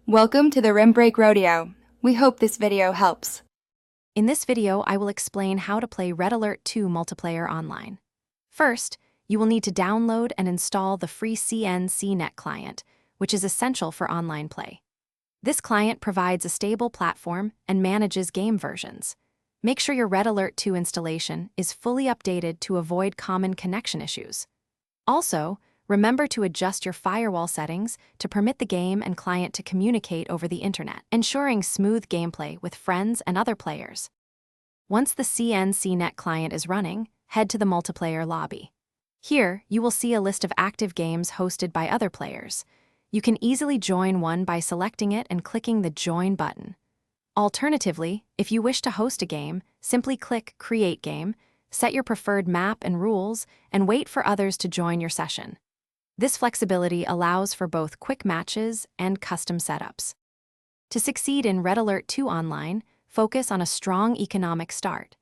Welcome to the Rim Break Rodeo. We hope this video helps. In this video, I will explain how to play Red Alert 2 multiplayer online. First, you will need to download and install the free CNCnet client, which is essential for online play. This client provides a stable platform and manages game versions. Make sure your Red Alert 2 installation is fully updated to avoid common connection issues. Also, remember to adjust your firewall settings to permit the game and client to communicate over the internet, ensuring smooth gameplay with friends and other players. Once the CNCnet client is running, head to the multiplayer lobby. Here, you will see a list of active games hosted by other players. You can easily join one by selecting it and clicking the Join button. Alternatively, if you wish to host a game, simply click Create Game, set your preferred map and rules, and wait for others to join your session. This flexibility allows for both quick matches and custom setups. To succeed in Red Alert 2 online, focus on a strong economic start.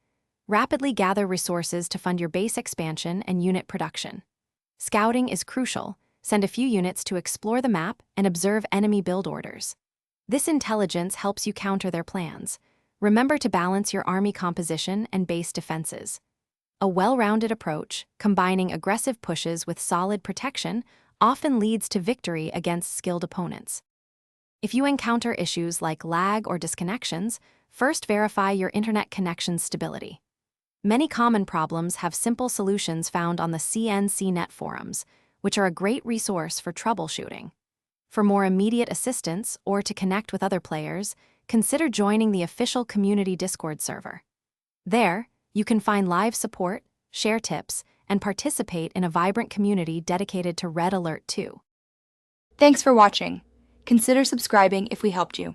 Rapidly gather resources to fund your base expansion and unit production. Scouting is crucial. Send a few units to explore the map and observe enemy build orders. This intelligence helps you counter their plans. Remember to balance your army composition and base defenses. A well-rounded approach, combining aggressive pushes with solid protection, often leads to victory against skilled opponents. If you encounter issues like lag or disconnections, first verify your internet connection stability. Many common problems have simple solutions found on the CNCnet forums, which are a great resource for troubleshooting. For more immediate assistance or to connect with other players, consider joining the official community Discord server. There, you can find live support, share tips, and participate in a vibrant community dedicated to Red Alert 2. Thanks for watching. Consider subscribing if we helped you.